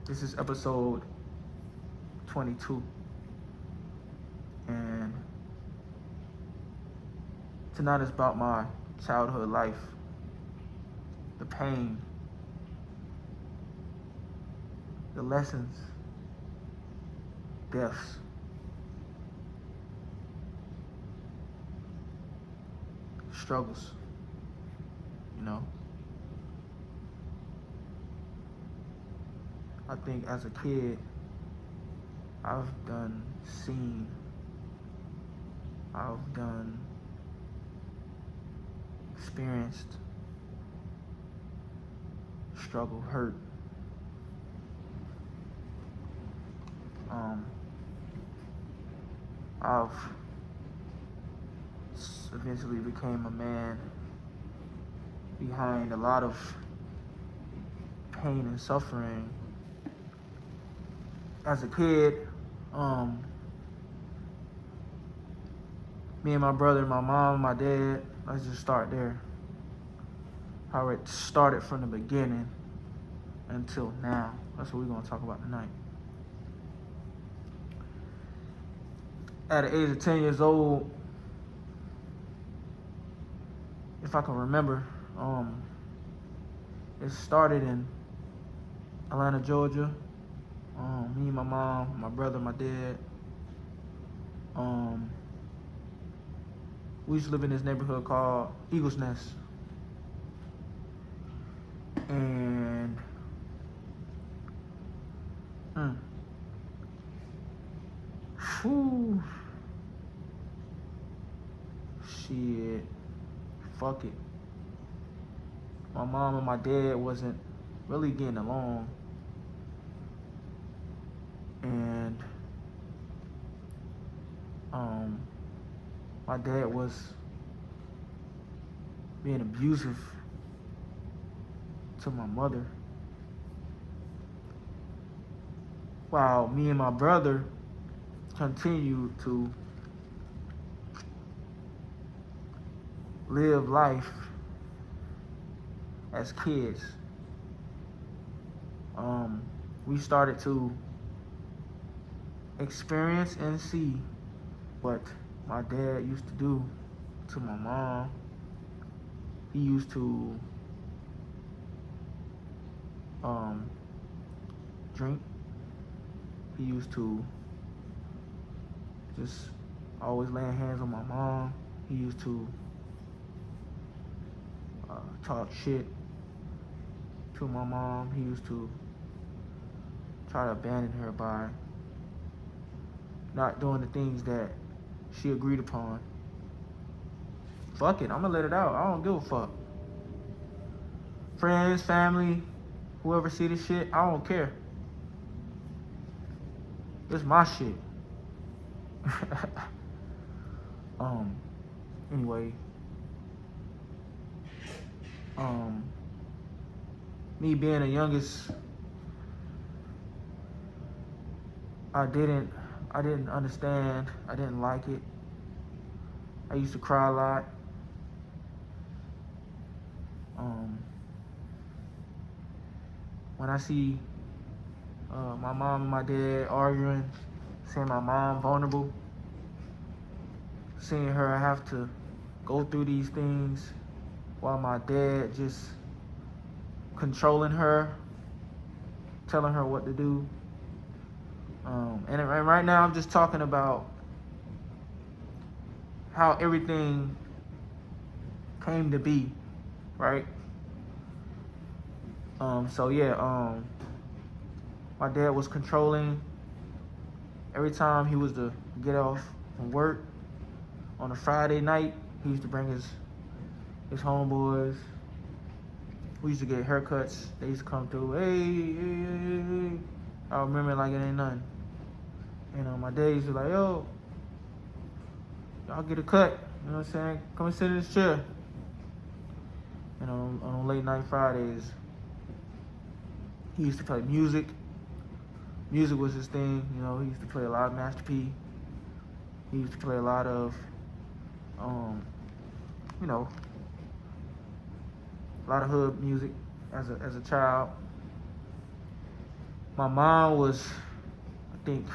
This is episode 22. And tonight is about my childhood life, the pain, the lessons, deaths, struggles, you know. I think as a kid, I've experienced struggle, hurt. I've eventually became a man behind a lot of pain and suffering. As a kid, me and my brother, my mom, my dad, let's just start there. How it started from the beginning until now. That's what we're going to talk about tonight. At the age of 10 years old, if I can remember, it started in Atlanta, Georgia. Me, my mom, my brother, my dad. We used to live in this neighborhood called Eagles Nest. And shit, fuck it. My mom and my dad wasn't really getting along. And my dad was being abusive to my mother, while me and my brother continued to live life as kids. We started to experience and see what my dad used to do to my mom. He used to drink. He used to just always laying hands on my mom. He used to talk shit to my mom. He used to try to abandon her by not doing the things that she agreed upon. Fuck it, I'm gonna let it out. I don't give a fuck. Friends, family, whoever see this shit, I don't care. It's my shit. Anyway. Me being the youngest, I didn't understand. I didn't like it. I used to cry a lot. When I see my mom and my dad arguing, seeing my mom vulnerable, seeing her have to go through these things while my dad just controlling her, telling her what to do. And right now I'm just talking about how everything came to be, right? My dad was controlling. Every time he was to get off from work on a Friday night, he used to bring his homeboys. We used to get haircuts. They used to come through. Hey. I remember it like it ain't nothing. My dad used to be like, yo, y'all get a cut. You know what I'm saying? Come and sit in this chair. On late night Fridays, he used to play music. Music was his thing. He used to play a lot of Master P. He used to play a lot of, a lot of hood music as a child. My mom was, I think,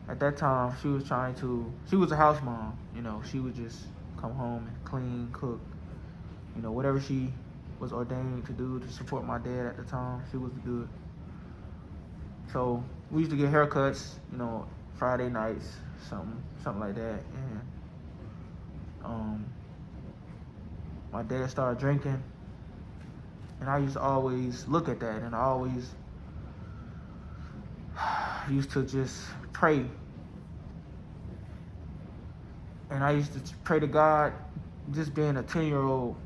at that time, she was a house mom, she would just come home and clean, cook, whatever she was ordained to do to support my dad at the time, she was to do it. So we used to get haircuts, Friday nights, something like that. And my dad started drinking, and I used to always look at that, and I always used to just pray. And I used to pray to God, just being a 10-year-old,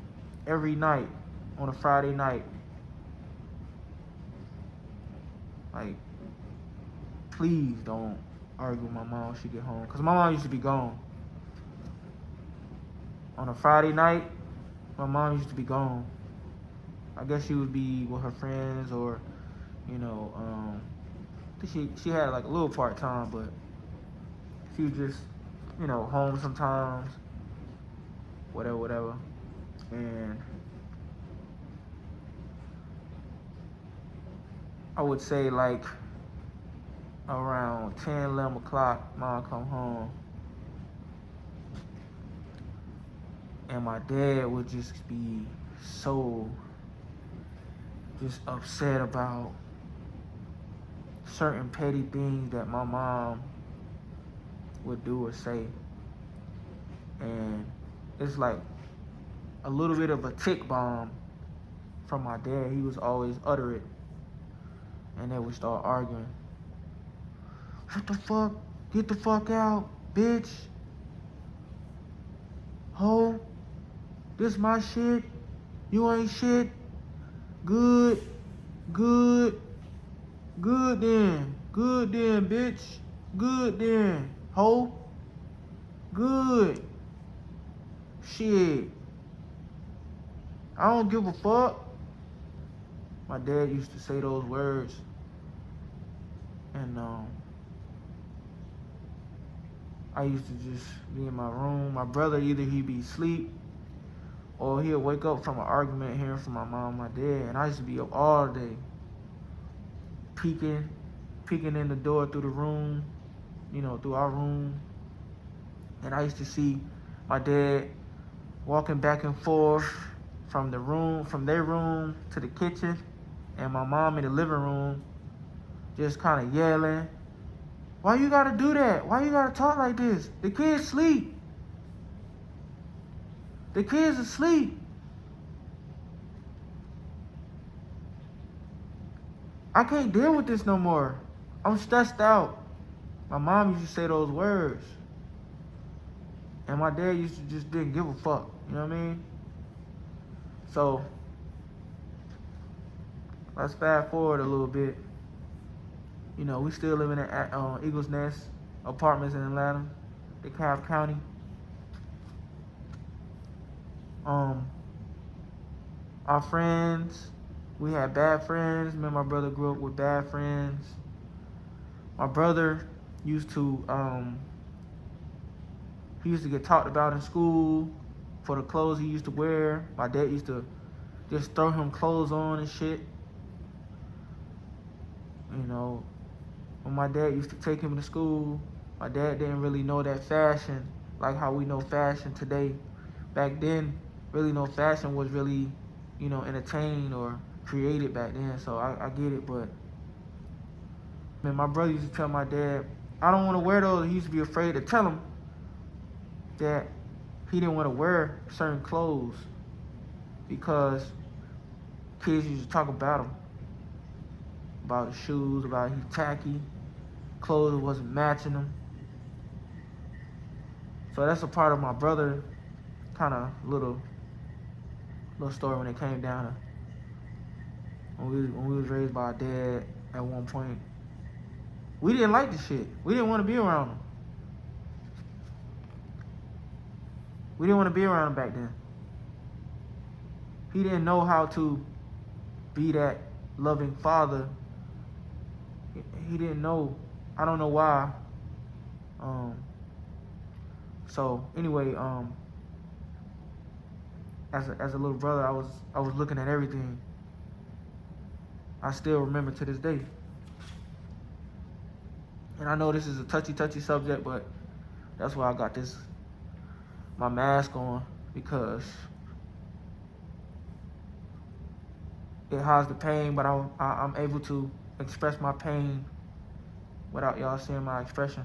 every night on a Friday night. Like, please don't argue with my mom when she get home. Because my mom used to be gone. On a Friday night, my mom used to be gone. I guess she would be with her friends or, I think she had like a little part-time, but she was just, home sometimes, whatever. And I would say like around 10, 11 o'clock, mom come home. And my dad would just be so just upset about certain petty things that my mom would do or say. And it's like a little bit of a tick bomb from my dad. He was always utter it. And then we start arguing. What the fuck? Get the fuck out, bitch. Ho. This my shit. You ain't shit. Good then, bitch. Good then, ho. Good. Shit. I don't give a fuck. My dad used to say those words. And I used to just be in my room. My brother, either he'd be asleep or he'll wake up from an argument hearing from my mom and my dad. And I used to be up all day peeking in the door through the room, through our room. And I used to see my dad walking back and forth from their room to the kitchen, and my mom in the living room just kind of yelling, "Why you gotta do that? Why you gotta talk like this? The kids sleep. The kids asleep. I can't deal with this no more. I'm stressed out." My mom used to say those words. And my dad used to just didn't give a fuck. You know what I mean? So, let's fast forward a little bit. We still living at Eagles Nest Apartments in Atlanta, DeKalb County. Our friends, we had bad friends. Me and my brother grew up with bad friends. My brother used to he used to get talked about in school for the clothes he used to wear. My dad used to just throw him clothes on and shit. When my dad used to take him to school, my dad didn't really know that fashion like how we know fashion today. Back then, really no fashion was really, entertained or created back then. So I get it, but man, my brother used to tell my dad, "I don't want to wear those." He used to be afraid to tell him that he didn't want to wear certain clothes because kids used to talk about him, about his shoes, about he's tacky, clothes wasn't matching him. So that's a part of my brother kind of little story when it came down to when we was raised by our dad at one point. We didn't like the shit. We didn't want to be around him. We didn't want to be around him back then. He didn't know how to be that loving father. He didn't know. I don't know why. So anyway, as a little brother, I was looking at everything. I still remember to this day. And I know this is a touchy subject, but that's why I got my mask on, because it hides the pain, but I'm able to express my pain without y'all seeing my expression.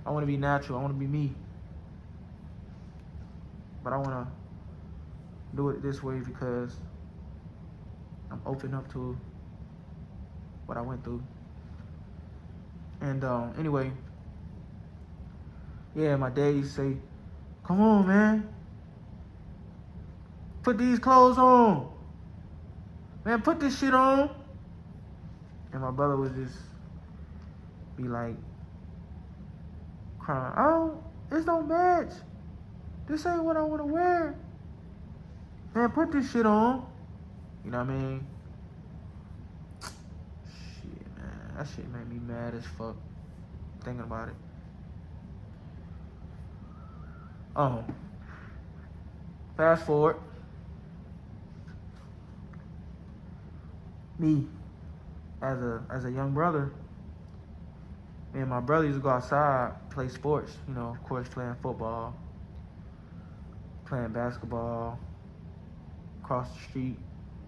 I want to be natural. I want to be me. But I want to do it this way because I'm open up to what I went through. And anyway, yeah, my dad used to say, come on, man. Put these clothes on. Man, put this shit on. And my brother would just be like, crying, oh, this don't match. This ain't what I want to wear. Man, put this shit on. You know what I mean? Shit, man. That shit made me mad as fuck thinking about it. Fast forward. Me, as a young brother, me and my brother used to go outside, play sports. You know, of course, playing football, playing basketball, across the street.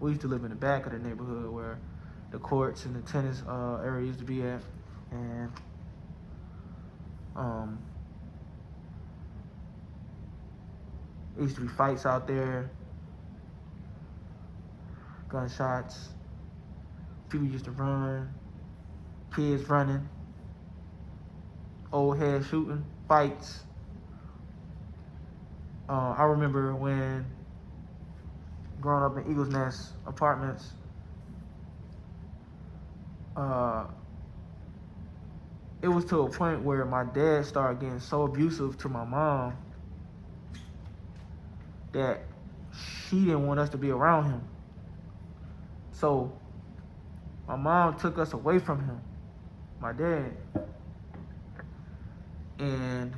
We used to live in the back of the neighborhood where the courts and the tennis area used to be at. And there used to be fights out there, gunshots. People used to run, kids running, old heads shooting, fights. I remember when growing up in Eagles Nest apartments, it was to a point where my dad started getting so abusive to my mom that she didn't want us to be around him. So my mom took us away from him, my dad. And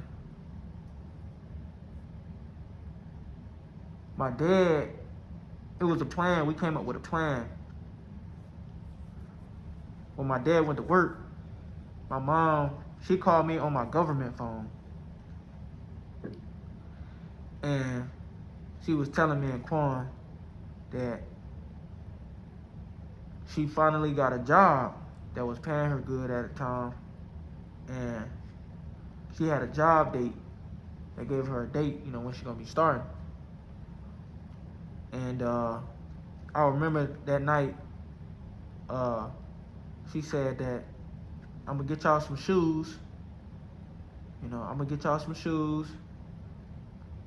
my dad, it was a plan. We came up with a plan. When my dad went to work, my mom, she called me on my government phone. And she was telling me and Quan that she finally got a job that was paying her good at the time. And she had a job date. They gave her a date, you know, when she's gonna be starting. And I remember that night, she said that, I'm gonna get y'all some shoes. You know, I'm gonna get y'all some shoes.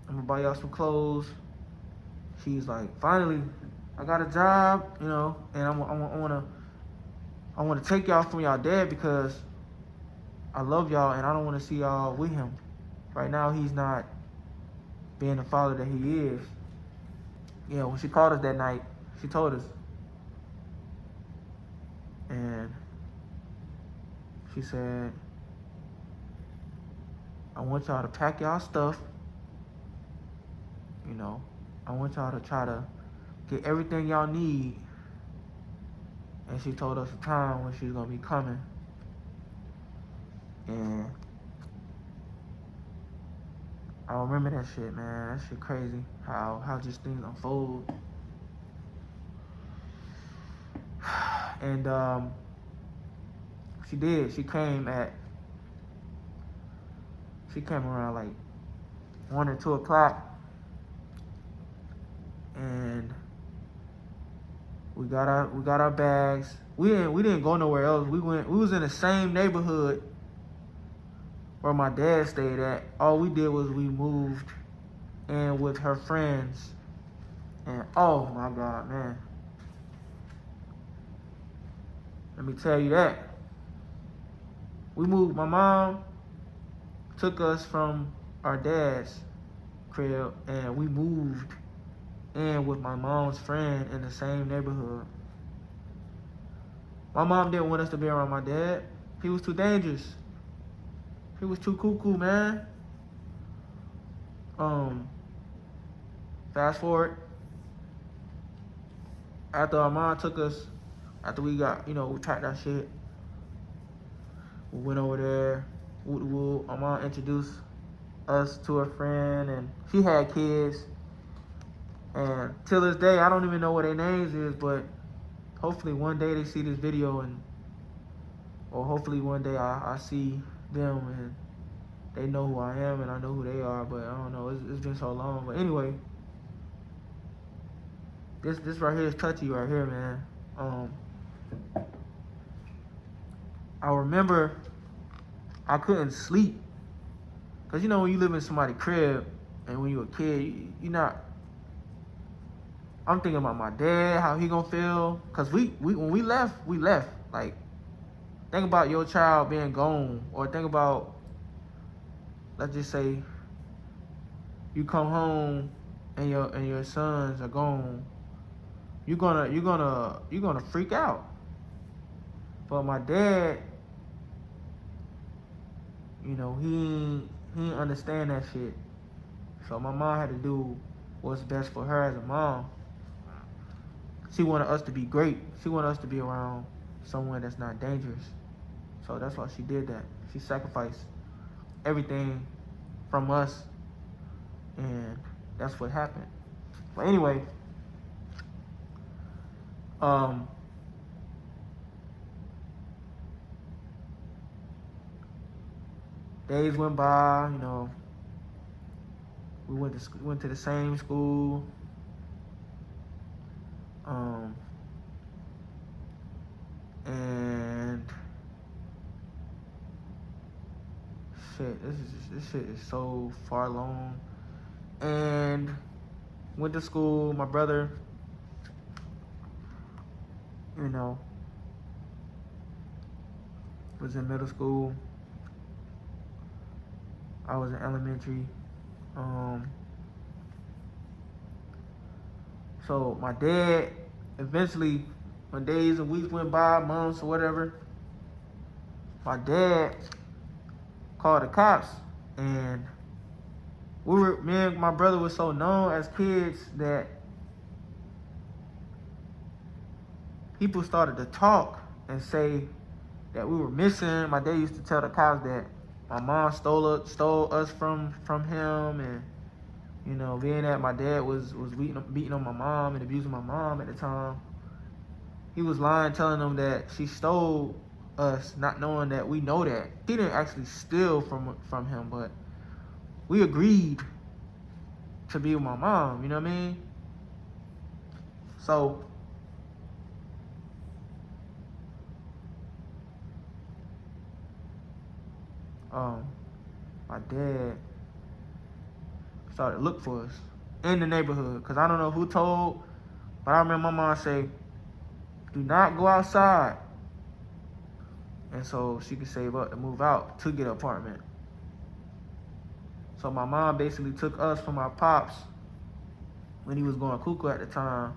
I'm gonna buy y'all some clothes. She's like, finally, I got a job, you know, and I wanna take y'all from y'all dad because I love y'all and I don't wanna see y'all with him. Right now, he's not being the father that he is. You know, when she called us that night, she told us. And she said, I want y'all to pack y'all stuff. You know, I want y'all to try to get everything y'all need. And she told us the time when she was gonna be coming. And I remember that shit, man. That shit crazy. How just things unfold. And she did. She came around like 1 or 2 o'clock. And we got our bags. We didn't go nowhere else. We was in the same neighborhood where my dad stayed at. All we did was we moved in with her friends. And oh my God, man. Let me tell you that. We moved, my mom took us from our dad's crib and we moved in with my mom's friend in the same neighborhood. My mom didn't want us to be around my dad. He was too dangerous. He was too cuckoo, man. Fast forward. After our mom took us, after we got, we packed our shit, we went over there. Our mom introduced us to her friend, and she had kids. And till this day, I don't even know what their names is, but hopefully one day they see this video, or hopefully one day I see them and they know who I am and I know who they are. But I don't know. It's been so long. But anyway, this right here is touchy right here, man. I remember I couldn't sleep. Cause when you live in somebody's crib and when you're a kid, you're not. I'm thinking about my dad, how he gonna feel. Cause when we left. Like, think about your child being gone, or think about, let's just say, you come home and your sons are gone. You're gonna freak out. But my dad, he didn't understand that shit. So my mom had to do what's best for her as a mom. She wanted us to be great. She wanted us to be around someone that's not dangerous. So that's why she did that. She sacrificed everything from us, and that's what happened. But anyway, days went by. We went to the same school. And shit, this shit is so far along. And went to school. My brother, was in middle school. I was in elementary. So my dad, eventually, when days and weeks went by, months or whatever, my dad called the cops, and me and my brother were so known as kids that people started to talk and say that we were missing. My dad used to tell the cops that my mom stole us from him, and being that my dad was beating on my mom and abusing my mom at the time, he was lying, telling them that she stole us, not knowing that we know that he didn't actually steal from him, but we agreed to be with my mom. You know what I mean? So my dad started to look for us in the neighborhood, because I don't know who told, but I remember my mom say, do not go outside, and so she could save up to move out to get an apartment. So my mom basically took us from our pops when he was going cuckoo at the time,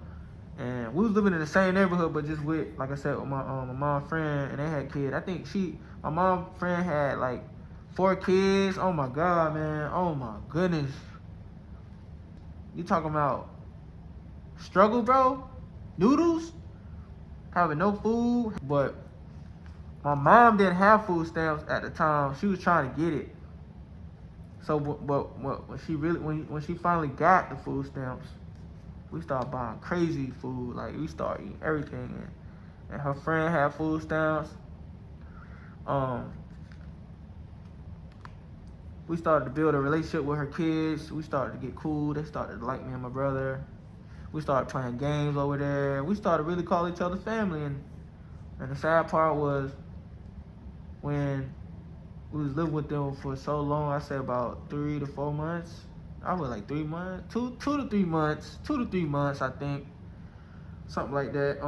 and we was living in the same neighborhood, but just with, like I said, with my mom's friend, and they had kids. I think my mom's friend had like 4 kids. Oh my God, man. Oh my goodness. You talking about struggle, bro? Noodles? Having no food. But my mom didn't have food stamps at the time. She was trying to get it. So, but when she finally got the food stamps, we started buying crazy food. Like, we started eating everything. And her friend had food stamps. We started to build a relationship with her kids. We started to get cool. They started to like me and my brother. We started playing games over there. We started to really call each other family. And the sad part was, when we was living with them for so long, I say about 3 to 4 months. I was like 3 months, 2 to 3 months, 2 to 3 months, I think, something like that.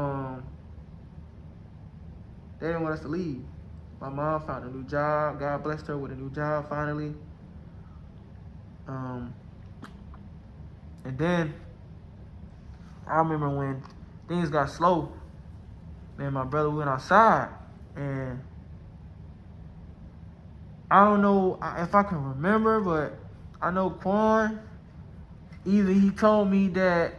They didn't want us to leave. My mom found a new job. God blessed her with a new job finally. And then I remember when things got slow, me and my brother went outside, and I don't know if I can remember, but I know Quan, either he told me that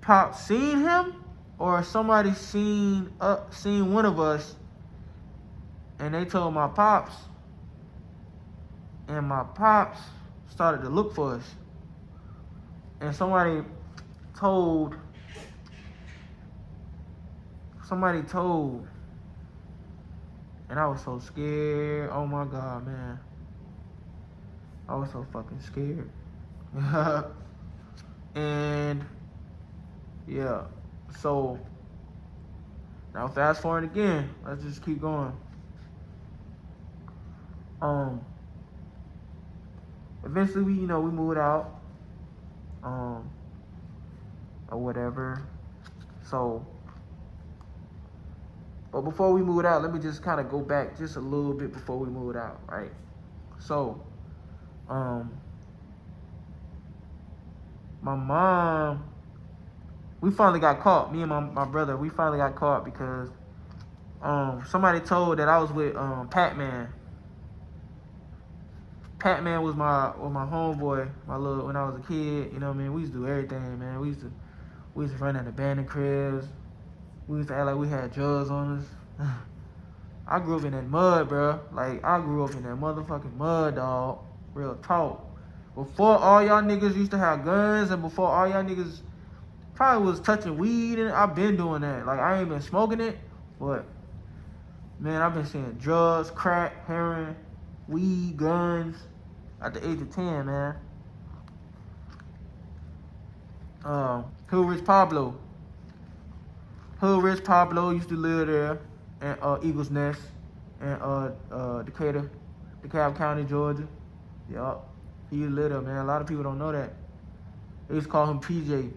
Pop seen him, or somebody seen one of us, and they told my pops, and my pops started to look for us, and somebody told, and I was so scared. Oh my God, man, I was so fucking scared. And yeah, so now fast forward again. Let's just keep going. Eventually we moved out, or whatever. So, but before we moved out, let me just kind of go back just a little bit before we moved out, right? So, my mom, we finally got caught. Me and my brother, we finally got caught because somebody told that I was with Pac-Man. Pac-Man was my homeboy, when I was a kid. You know what I mean? We used to do everything, man. We used to run at abandoned cribs. We used to act like we had drugs on us. I grew up in that mud, bro. Like, I grew up in that motherfucking mud, dog. Real talk. Before all y'all niggas used to have guns, and before all y'all niggas probably was touching weed, and I've been doing that. Like, I ain't been smoking it, but man, I've been seeing drugs, crack, heroin, weed, guns at the age of 10, man. Hood Rich Pablo used to live there in Eagles Nest in Decatur, DeKalb County, Georgia. Yup. He used to live there, man. A lot of people don't know that. They used to call him PJ.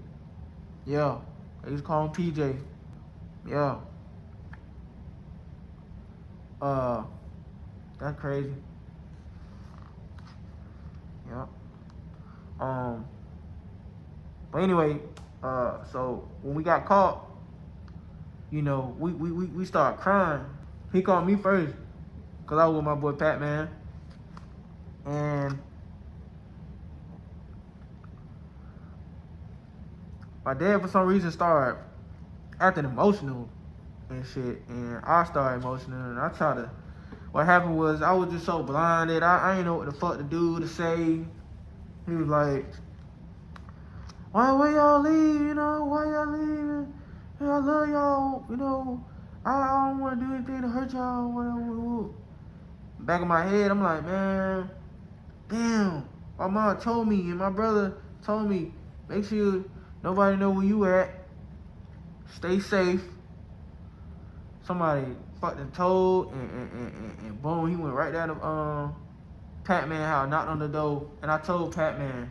Yeah. They used to call him PJ. Yeah. That's crazy. Yeah. But anyway, so when we got caught, we started crying. He called me first, cause I was with my boy Pac-Man, and my dad for some reason started acting emotional and shit, and I started emotional, and what happened was I was just so blinded, I didn't know what the fuck to do, to say. He was like, why y'all leave, why y'all leaving? Hey, I love y'all, I don't want to do anything to hurt y'all, whatever. Back of my head, I'm like, man, damn, my mom told me, and my brother told me, make sure nobody know where you at, stay safe. Somebody fucking told, and boom, he went right down to Pac-Man house, knocked on the door, and I told Pac-Man,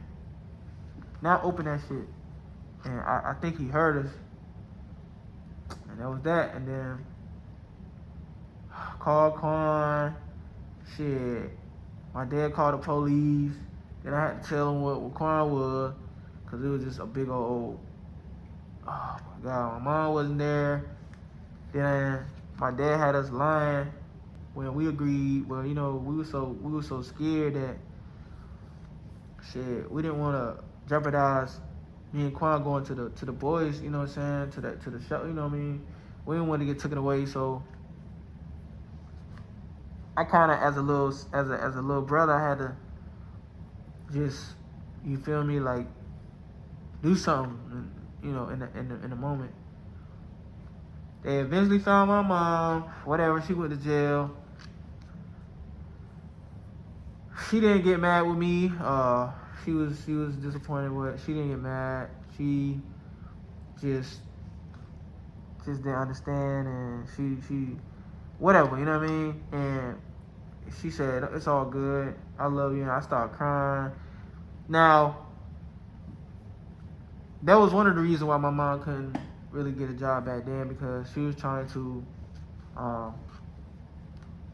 now open that shit. And I think he heard us, and that was that. And then called Quan, shit, my dad called the police, then I had to tell him what Quan was, because it was just a big old, oh my God, my mom wasn't there. Then my dad had us lying when we agreed. Well, we were so scared that shit, we didn't want to jeopardize me and Quan going to the boys, you know what I'm saying, to the show, you know what I mean. We didn't want to get taken away, so I kind of, as a little brother, I had to just, you feel me, like do something, in the moment. They eventually found my mom. Whatever, she went to jail. She didn't get mad with me. She was disappointed with. She didn't get mad. She just didn't understand, and she whatever, you know what I mean. And she said, "It's all good. I love you." And I started crying. Now, that was one of the reasons why my mom couldn't really get a job back then, because she was trying to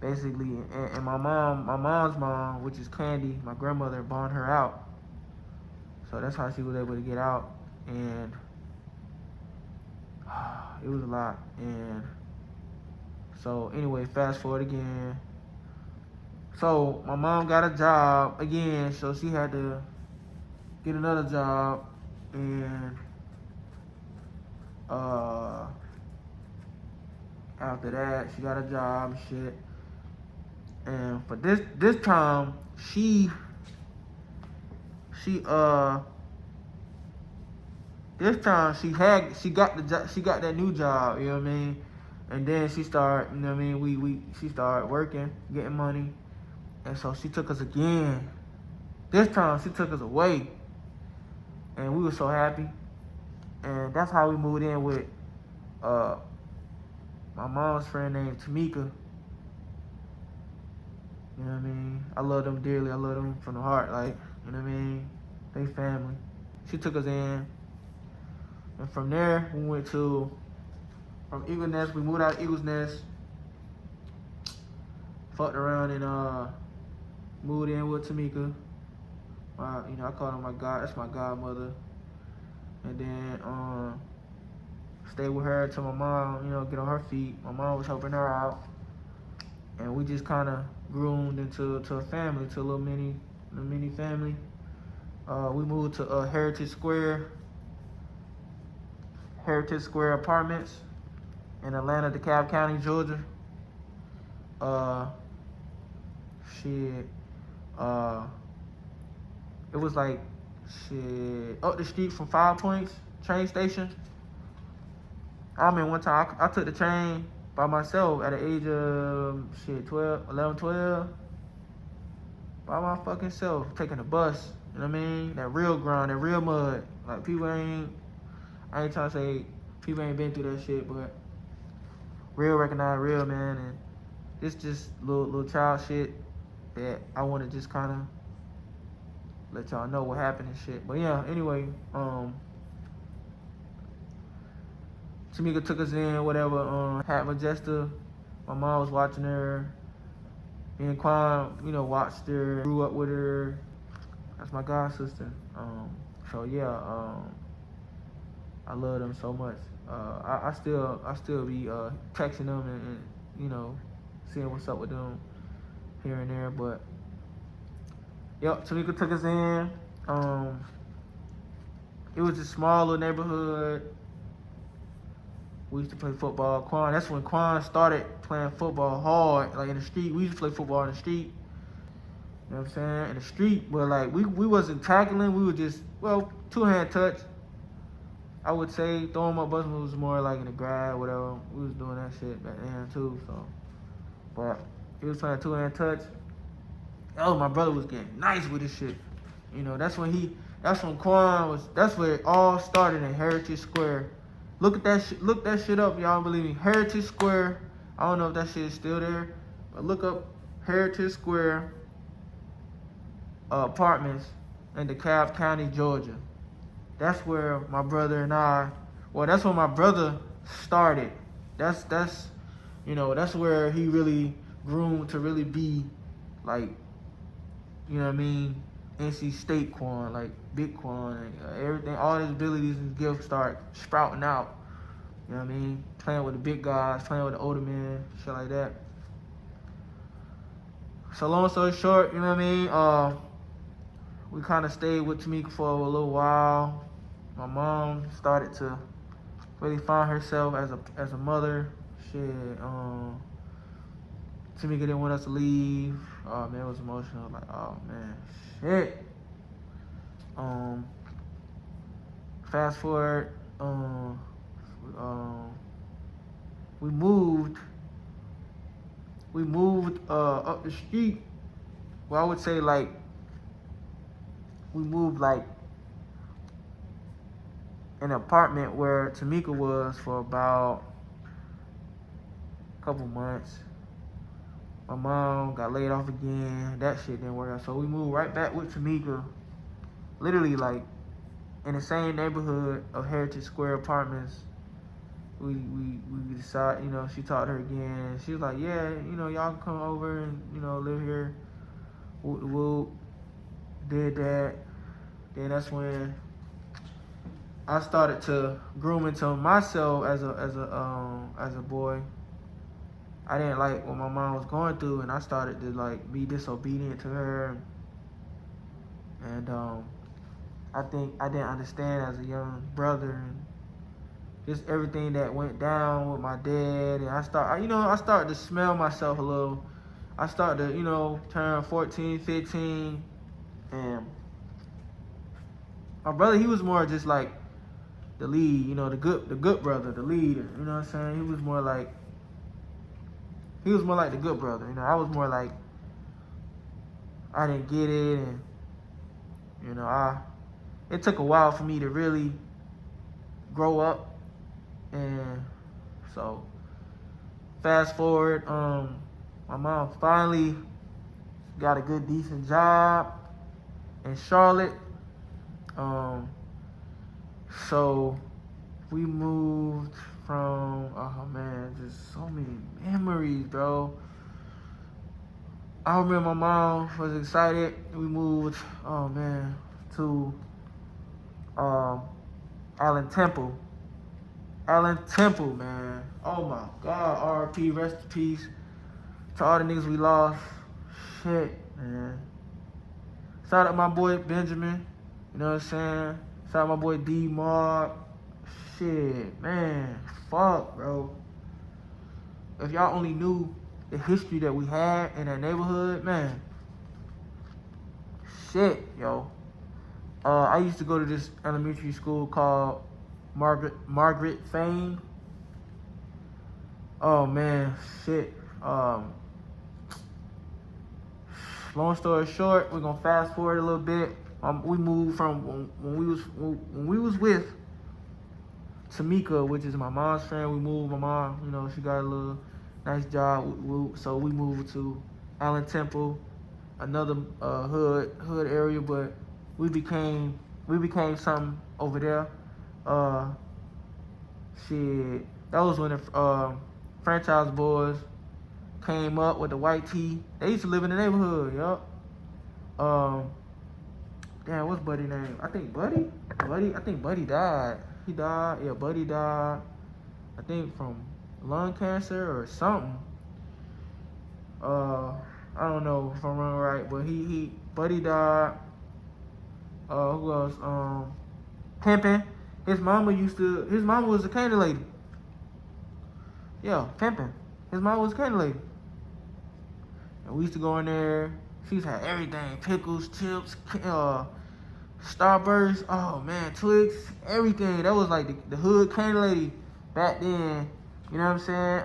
basically, and my mom's mom, which is Candy, my grandmother, bond her out. So that's how she was able to get out, and it was a lot. And so anyway, fast forward again. So my mom got a job again, so she had to get another job, and Uh, After that, she got a job and shit. And but this time, she this time she got the she got that new job. You know what I mean? And then she started. You know what I mean? She started working, getting money, and so she took us again. This time she took us away, and we were so happy. And that's how we moved in with uh my mom's friend named Tamika. You know what I mean? I love them dearly. I love them from the heart. Like, you know what I mean? They family. She took us in. And from there, we went from Eagle Nest. We moved out of Eagle's Nest. Fucked around and moved in with Tamika. I call her my god. That's my godmother. And then stayed with her till my mom, get on her feet. My mom was helping her out. And we just kind of groomed into a family, to a little mini family. We moved to Heritage Square Apartments in Atlanta, DeKalb County, Georgia. Shit. It was like up the street from 5 Points train station. I mean, one time I took the train by myself at the age of 12, by my fucking self, taking a bus. You know what I mean? That real grind, that real mud. Like I ain't trying to say people ain't been through that shit, but real recognize real, man. And this just little child shit that I want to just kind of let y'all know what happened and shit. But yeah, anyway, Tamika took us in, whatever. Had Majesta. My mom was watching her. Me and Quan, watched her, grew up with her. That's my god sister. So yeah, I love them so much. I still be texting them and seeing what's up with them here and there. But yep, Tamika took us in. It was a small little neighborhood. We used to play football. That's when Quan started playing football hard, like in the street. We used to play football in the street. You know what I'm saying? In the street, but like we wasn't tackling. We were just, two-hand touch. I would say throwing my bus was more like in the grass, whatever. We was doing that shit back then too. So, but he was playing two-hand touch. Oh, my brother was getting nice with this shit. That's when Quan was. That's where it all started in Heritage Square. Look that shit up, y'all. Believe me, Heritage Square. I don't know if that shit is still there, but look up Heritage Square Apartments in DeKalb County, Georgia. That's where my brother and I. Well, that's when my brother started. That's where he really groomed to really be like, you know what I mean, NC State Quan, like Big Quan, everything, all his abilities and gifts start sprouting out. You know what I mean? Playing with the big guys, playing with the older men, shit like that. So long story short, you know what I mean? We kind of stayed with Tamika for a little while. My mom started to really find herself as a mother. Shit, Tamika didn't want us to leave. Oh man, it was emotional. Like, oh man, shit. Fast forward, we moved up the street. Well, I would say like we moved like an apartment where Tamika was for about a couple months. My mom got laid off again. That shit didn't work out. So we moved right back with Tamika. Literally like in the same neighborhood of Heritage Square Apartments. We decided, she talked to her again. She was like, yeah, y'all can come over and, live here. Whoop. Did that. Then that's when I started to groom into myself as a boy. I didn't like what my mom was going through, and I started to like be disobedient to her. And I think I didn't understand as a young brother, and just everything that went down with my dad, and I started to smell myself a little. I started to, turn 14, 15, and my brother, he was more just like the lead, the good brother, the leader. You know what I'm saying? He was more like the good brother. I was more like I didn't get it, and it took a while for me to really grow up, and so fast forward, my mom finally got a good decent job in Charlotte. So we moved from, oh man, just so many memories, bro. I remember my mom was excited. We moved, oh man, to Allen Temple. Allen Temple, man. Oh my God, R.I.P., rest in peace to all the niggas we lost. Shit, man. Shout out my boy Benjamin. You know what I'm saying? Shout out my boy D Mark. Shit, man. Fuck, bro. If y'all only knew the history that we had in that neighborhood, man. Shit, yo. I used to go to this elementary school called Margaret Fame. Oh man, shit. Long story short, we're gonna fast forward a little bit. We moved from when we was with Tamika, which is my mom's friend. We moved. My mom, she got a little nice job. So we moved to Allen Temple, another hood area, but we became something over there. Shit, that was when the franchise boys came up with the white tee. They used to live in the neighborhood, yup. Damn, what's Buddy name? I think Buddy. I think Buddy died. He died. Yeah, Buddy died. I think from lung cancer or something. I don't know if I'm wrong, right, but Buddy died. Who else? Pimpin'. His mama was a candy lady. Yeah, Pimpin'. His mama was a candy lady. And we used to go in there. She had everything. Pickles, chips, Starburst. Oh, man, Twix. Everything. That was like the hood candy lady back then. You know what I'm saying?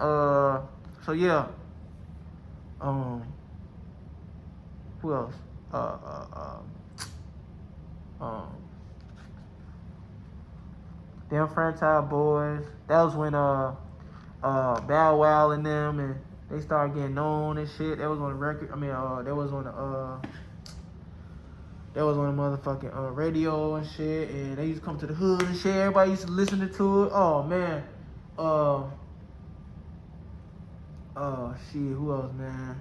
So, yeah. Who else? Them franchise boys. That was when Bow Wow and them, and they started getting known and shit. That was on the record. I mean, that was on the motherfucking radio and shit. And they used to come to the hood and shit. Everybody used to listen to it. Oh man. Shit. Who else, man?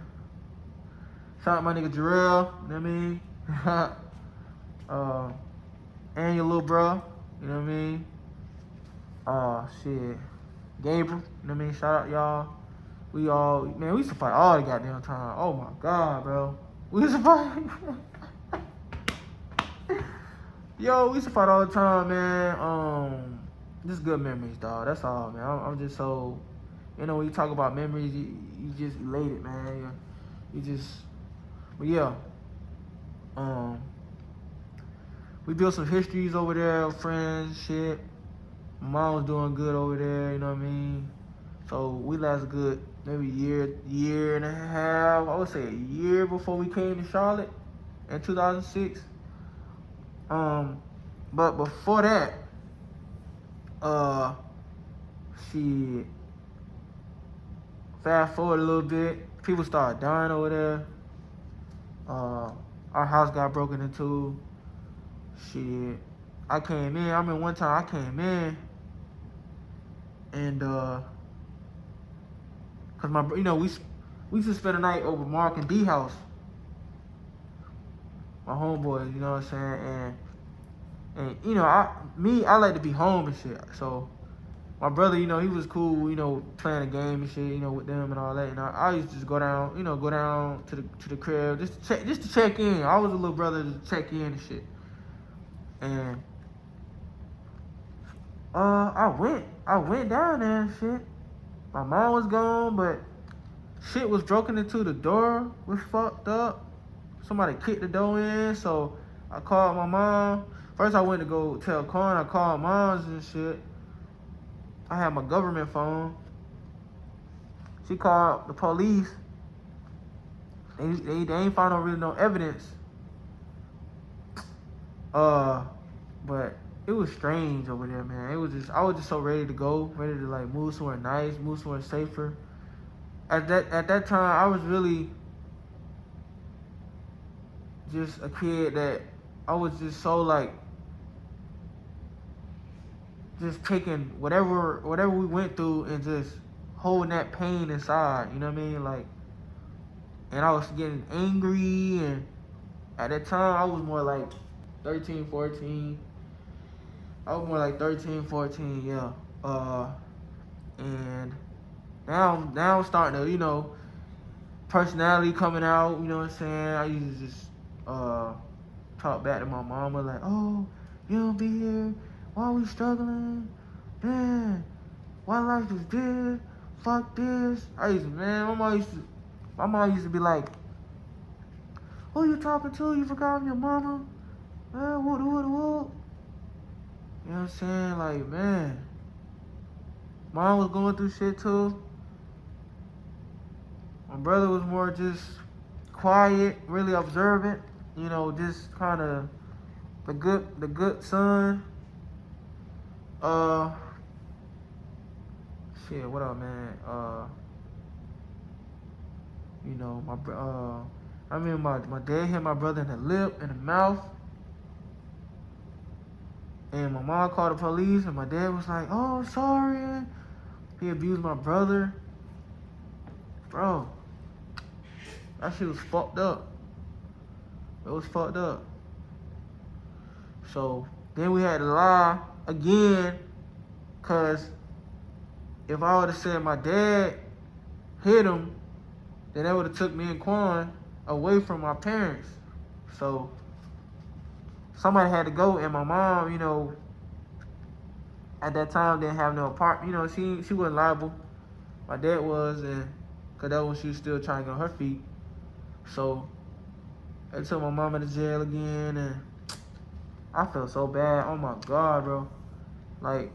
Shout out my nigga Jarrell. You know what I mean? And your little bro. You know what I mean? Shit. Gabriel. You know what I mean? Shout out y'all. We used to fight all the goddamn time. Oh my God, bro. We used to fight. Yo, we used to fight all the time, man. Just good memories, dog. That's all, man. I'm just so, when you talk about memories, you just elated, man. But yeah. We built some histories over there, friends, shit. My mom was doing good over there, you know what I mean? So we lasted good, maybe year and a half. I would say a year before we came to Charlotte in 2006. But before that, fast forward a little bit, people started dying over there. Our house got broken into. Shit, I came in. I remember one time I came in, and cause we used to spend the night over Mark and D house, my homeboys. You know what I'm saying? And I like to be home and shit. So my brother, he was cool. Playing a game and shit. With them and all that. And I used to just go down to the crib just to check in. I was a little brother to check in and shit. And I went down there and shit. My mom was gone, but shit was broken into. The door was fucked up. Somebody kicked the door in, so I called my mom. First, I went to go tell Corn. I called moms and shit. I had my government phone. She called the police. They ain't found no evidence. But it was strange over there, man. I was just so ready to go, ready to like move somewhere nice, move somewhere safer. At that time, I was really just a kid that I was just so like just taking whatever we went through and just holding that pain inside, you know what I mean? Like, and I was getting angry, and at that time I was more like 13, 14. I was more like 13, 14, yeah. And now I'm starting to, personality coming out, you know what I'm saying? I used to just talk back to my mama like, oh, you don't be here. Why are we struggling? Man, why life is this? Fuck this. My mom used to be like, who you talking to? You forgot your mama? Man, what? You know what I'm saying? Like, man, mom was going through shit too. My brother was more just quiet, really observant, just kind of the good son. Shit, what up, man? I remember my dad hit my brother in the lip, in the mouth, and my mom called the police, and my dad was like, "Oh, sorry." He abused my brother, bro. That shit was fucked up. It was fucked up. So then we had to lie again, cause if I would have said my dad hit him, then that would have took me and Quan away from my parents. So somebody had to go, and my mom, at that time didn't have no apartment. She wasn't liable. My dad was, and cause that was when she was still trying to get on her feet. So they took my mama to jail again, and I felt so bad. Oh my God, bro. Like,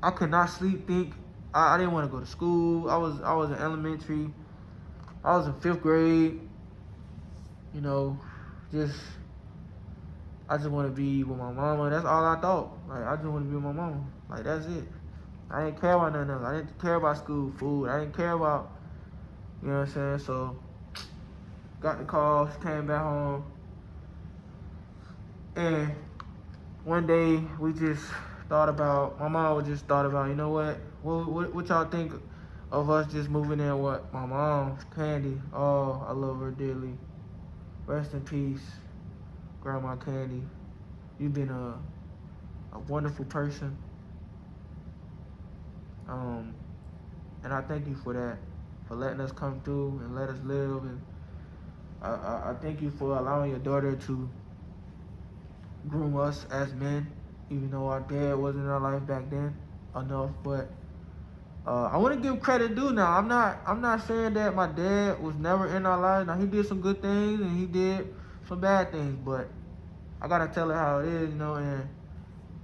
I could not sleep, think. I didn't want to go to school. I was in elementary. I was in 5th grade. I just want to be with my mama. That's all I thought. Like, I just want to be with my mama. Like, that's it. I didn't care about nothing else. I didn't care about school, food. I didn't care about, you know what I'm saying? So, got the call, came back home. And one day, my mom just thought about, you know what? What y'all think of us just moving in with my mom, Candy? Oh, I love her dearly. Rest in peace, Grandma Candy. You've been a wonderful person. And I thank you for that, for letting us come through and let us live. And I thank you for allowing your daughter to groom us as men, even though our dad wasn't in our life back then enough. But I want to give credit due now. I'm not saying that my dad was never in our life. Now, he did some good things and he did some bad things, but I gotta tell it how it is, and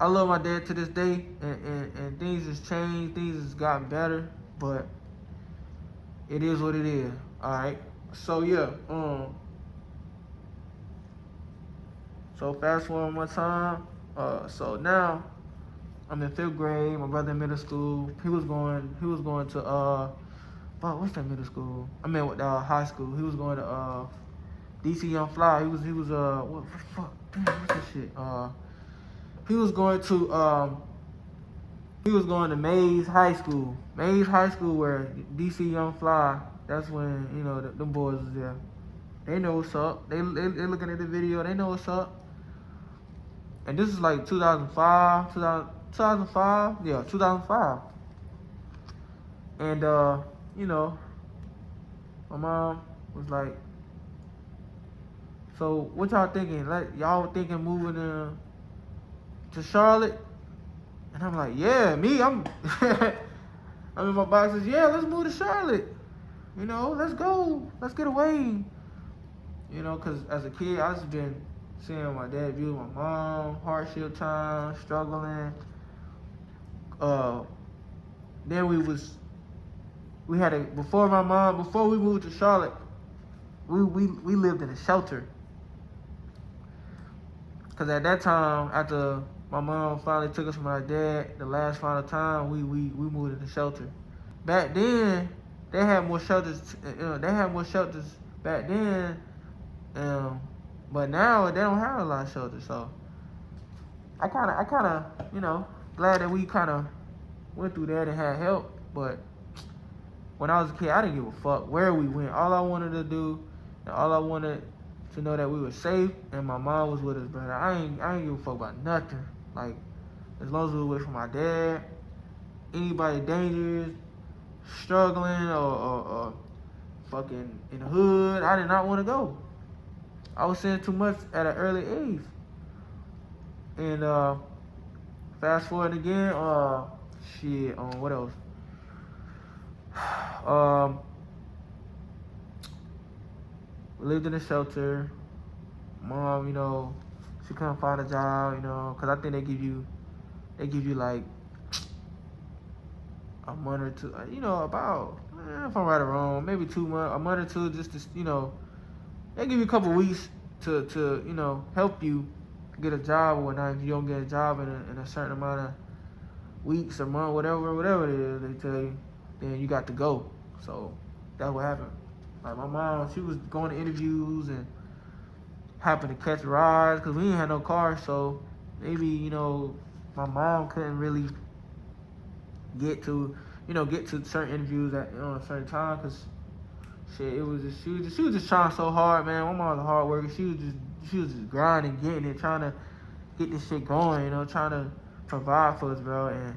I love my dad to this day, and things has changed, things has gotten better, but it is what it is. Alright. So yeah, so fast forward one time. So now I'm in 5th grade, my brother in middle school. He was going to what's that middle school? I mean, with high school. He was going to DC Young Fly. He was what the fuck? Damn, what's that shit? He was going to Mays High School. Mays High School, where DC Young Fly. That's when them boys was there. They know what's up. They looking at the video. They know what's up. And this is like 2005. Yeah, 2005. And my mom was like, so what y'all thinking? Like, y'all thinking moving to Charlotte? And I'm like, yeah, me, I'm in my box says, yeah, let's move to Charlotte. You know, let's go. Let's get away. You know, because as a kid, I just been seeing my dad view my mom, hardship time, struggling. Then we had a, before we moved to Charlotte, we lived in a shelter. Because at that time, after my mom finally took us from my dad, the last final time, we moved in the shelter. Back then, they had more shelters. Back then, but now they don't have a lot of shelters. So I kind of, glad that we kind of went through that and had help. But when I was a kid, I didn't give a fuck where we went. All I wanted to do, and all I wanted to know that we were safe and my mom was with us, brother. I ain't give a fuck about nothing. Like, as long as we were away from my dad, anybody dangerous, struggling, or fucking in the hood, I did not want to go. I was seeing too much at an early age. And fast forward again, what else? We lived in a shelter. Mom, she couldn't find a job, because I think they give you like a month or two, about, if I'm right or wrong, maybe 2 months, a month or two, just to, they give you a couple weeks to help you get a job or whatnot. If you don't get a job in a certain amount of weeks or month, whatever it is, they tell you, then you got to go. So that's what happened. Like, my mom, she was going to interviews and happened to catch rides because we didn't have no car. So maybe, my mom couldn't really get to certain interviews at a certain time because shit, it was just she was just trying so hard, man. My mom was a hard worker. She was just grinding, getting it, trying to get this shit going, trying to provide for us, bro. And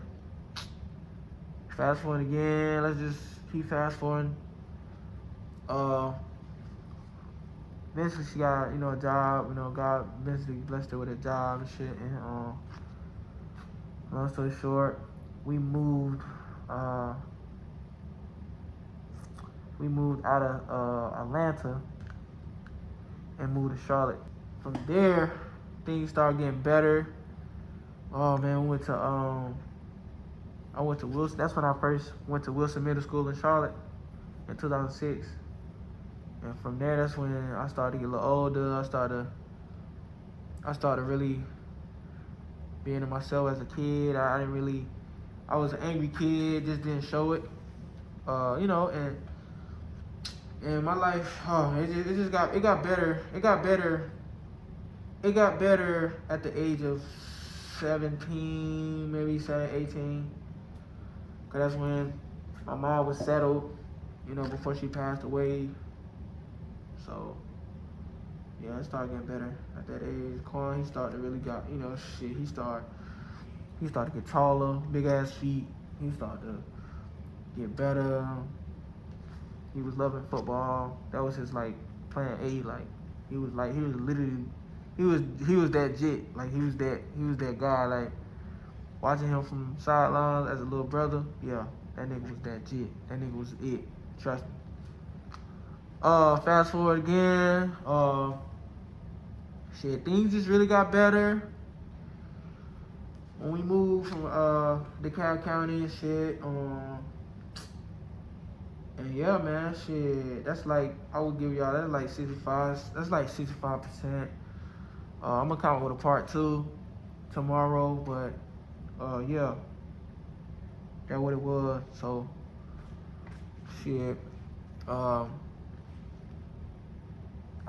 fast forward again, let's just keep fast forwarding. Eventually she got, a job, God eventually blessed her with a job and shit. And long story short, we moved out of Atlanta and moved to Charlotte. From there, things started getting better. Oh man, I went to Wilson. That's when I first went to Wilson Middle School in Charlotte in 2006. And from there, that's when I started to get a little older. I started really being to myself as a kid. I was an angry kid, just didn't show it. And my life, it got better. It got better at the age of 17, maybe 18. Cause that's when my mom was settled, before she passed away. So yeah, it started getting better at that age. Quan, he started to really got, he started to get taller, big ass feet. He started to get better. He was loving football. That was his plan A. He was that jit. He was that guy. Watching him from sidelines as a little brother, yeah, that nigga was that jit. That nigga was it. Trust me. Fast forward again. Things just really got better when we moved from DeKalb County and shit. And yeah, man, shit, that's I would give y'all, that's 65%. I'm gonna come up with a part 2 tomorrow, but yeah, that's what it was. So shit, I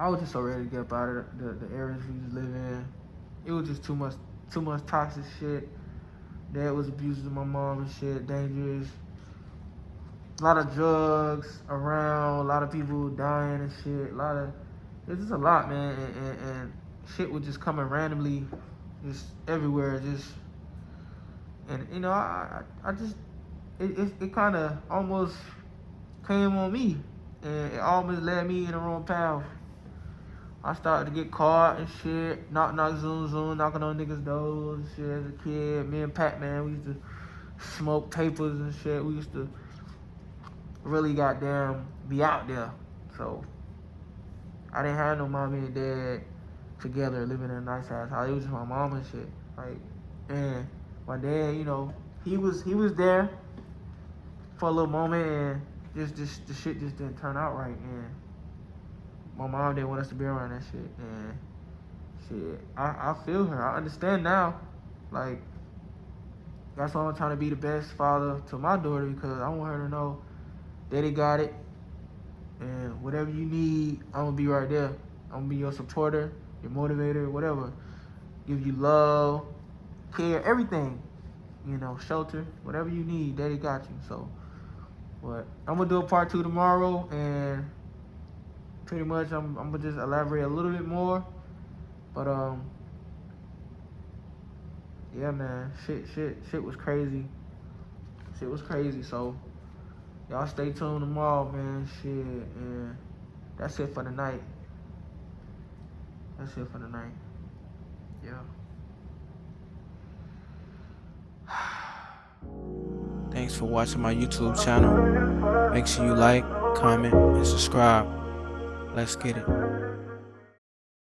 was just so ready to get up out of the areas we was living in. It was just too much toxic shit. Dad was abusing my mom and shit, dangerous. A lot of drugs around, a lot of people dying and shit. It's just a lot, man. And shit was just coming randomly, just everywhere. It kind of almost came on me, and it almost led me in the wrong path. I started to get caught and shit. Knock, knock, zoom, zoom, knocking on niggas' doors and shit as a kid. Me and Pac-Man, we used to smoke papers and shit. We used to really goddamn be out there. So I didn't have no mommy and dad together living in a nice ass house. It was just my mom and shit. Like, and my dad, you know, he was there for a little moment, and just the shit just didn't turn out right. And my mom didn't want us to be around that shit. And shit, I feel her. I understand now. Like, that's why I'm trying to be the best father to my daughter, because I want her to know Daddy got it. And whatever you need, I'm gonna be right there. I'm gonna be your supporter, your motivator, whatever. Give you love, care, everything. You know, shelter, whatever you need, Daddy got you. So, but I'm gonna do a part 2 tomorrow, and pretty much I'm gonna just elaborate a little bit more. But yeah, man, shit was crazy. Shit was crazy. So y'all stay tuned tomorrow, man. Shit, and that's it for the night. That's it for the night. Yeah. Thanks for watching my YouTube channel. Make sure you like, comment, and subscribe. Let's get it.